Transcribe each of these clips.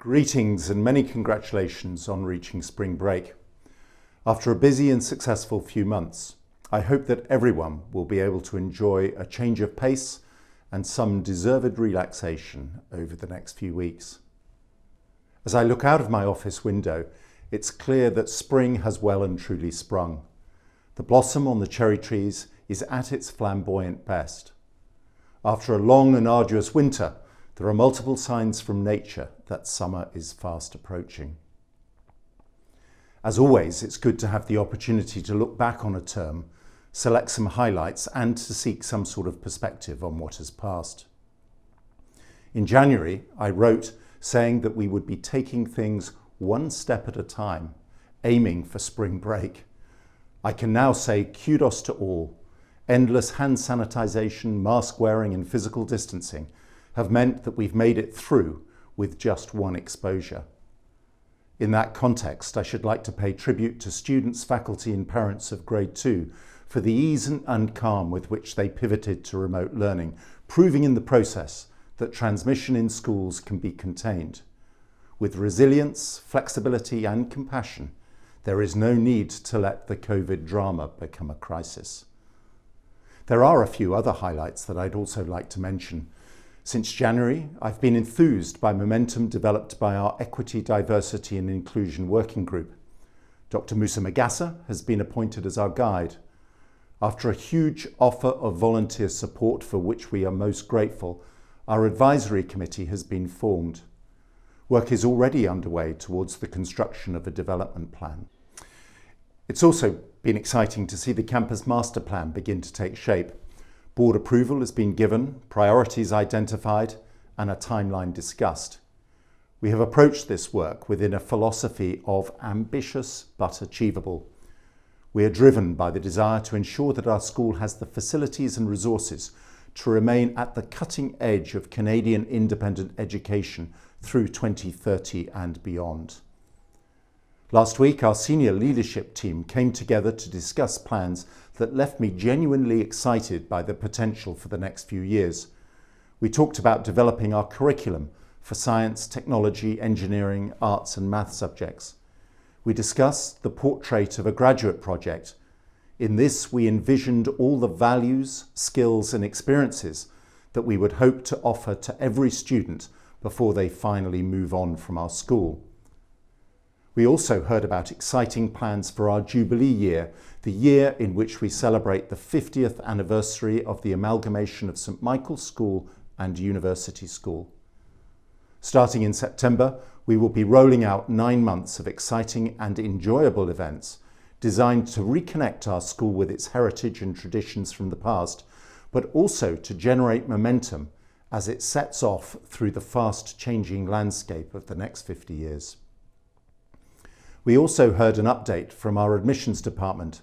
Greetings and many congratulations on reaching spring break. After a busy and successful few months, I hope that everyone will be able to enjoy a change of pace and some deserved relaxation over the next few weeks. As I look out of my office window, it's clear that spring has well and truly sprung. The blossom on the cherry trees is at its flamboyant best. After a long and arduous winter, there are multiple signs from nature that summer is fast approaching. As always, it's good to have the opportunity to look back on a term, select some highlights, and to seek some sort of perspective on what has passed. In January, I wrote saying that we would be taking things one step at a time, aiming for spring break. I can now say kudos to all. Endless hand sanitization, mask wearing, and physical distancing have meant that we've made it through with just one exposure. In that context, I should like to pay tribute to students, faculty and parents of Grade 2 for the ease and calm with which they pivoted to remote learning, proving in the process that transmission in schools can be contained. With resilience, flexibility and compassion, there is no need to let the COVID drama become a crisis. There are a few other highlights that I'd also like to mention. Since January, I've been enthused by momentum developed by our Equity, Diversity and Inclusion Working Group. Dr. Musa Magassa has been appointed as our guide. After a huge offer of volunteer support for which we are most grateful, our advisory committee has been formed. Work is already underway towards the construction of a development plan. It's also been exciting to see the campus master plan begin to take shape. Board approval has been given, priorities identified, and a timeline discussed. We have approached this work within a philosophy of ambitious but achievable. We are driven by the desire to ensure that our school has the facilities and resources to remain at the cutting edge of Canadian independent education through 2030 and beyond. Last week, our senior leadership team came together to discuss plans that left me genuinely excited by the potential for the next few years. We talked about developing our curriculum for science, technology, engineering, arts and math subjects. We discussed the portrait of a graduate project. In this, we envisioned all the values, skills and experiences that we would hope to offer to every student before they finally move on from our school. We also heard about exciting plans for our Jubilee year, the year in which we celebrate the 50th anniversary of the amalgamation of St Michael's School and University School. Starting in September, we will be rolling out 9 months of exciting and enjoyable events designed to reconnect our school with its heritage and traditions from the past, but also to generate momentum as it sets off through the fast-changing landscape of the next 50 years. We also heard an update from our admissions department.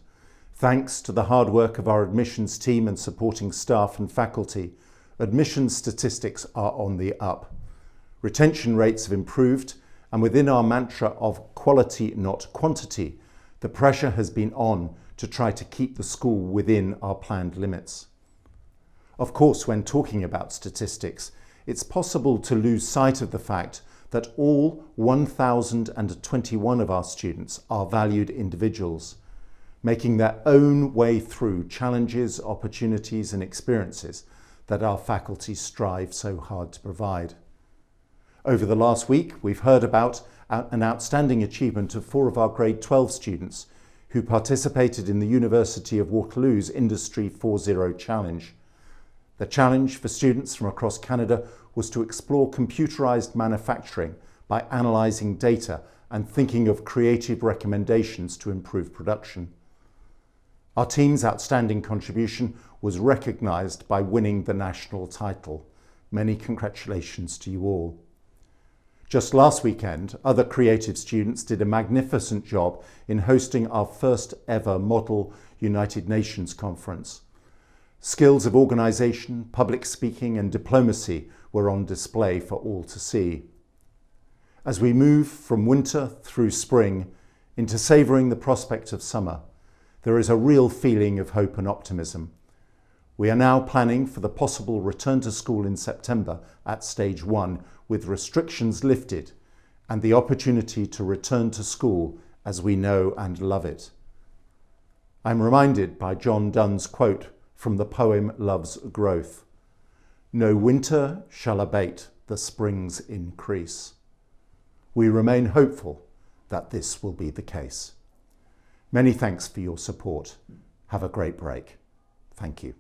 Thanks to the hard work of our admissions team and supporting staff and faculty, admissions statistics are on the up. Retention rates have improved, and within our mantra of quality, not quantity, the pressure has been on to try to keep the school within our planned limits. Of course, when talking about statistics, it's possible to lose sight of the fact that all 1,021 of our students are valued individuals, making their own way through challenges, opportunities and experiences that our faculty strive so hard to provide. Over the last week, we've heard about an outstanding achievement of 4 of our grade 12 students who participated in the University of Waterloo's Industry 4.0 Challenge. The challenge for students from across Canada was to explore computerized manufacturing by analysing data and thinking of creative recommendations to improve production. Our team's outstanding contribution was recognised by winning the national title. Many congratulations to you all. Just last weekend, other creative students did a magnificent job in hosting our first ever Model United Nations conference. Skills of organisation, public speaking and diplomacy were on display for all to see. As we move from winter through spring into savouring the prospect of summer, there is a real feeling of hope and optimism. We are now planning for the possible return to school in September at stage 1 with restrictions lifted and the opportunity to return to school as we know and love it. I'm reminded by John Donne's quote from the poem Love's Growth: "No winter shall abate the spring's increase." We remain hopeful that this will be the case. Many thanks for your support. Have a great break. Thank you.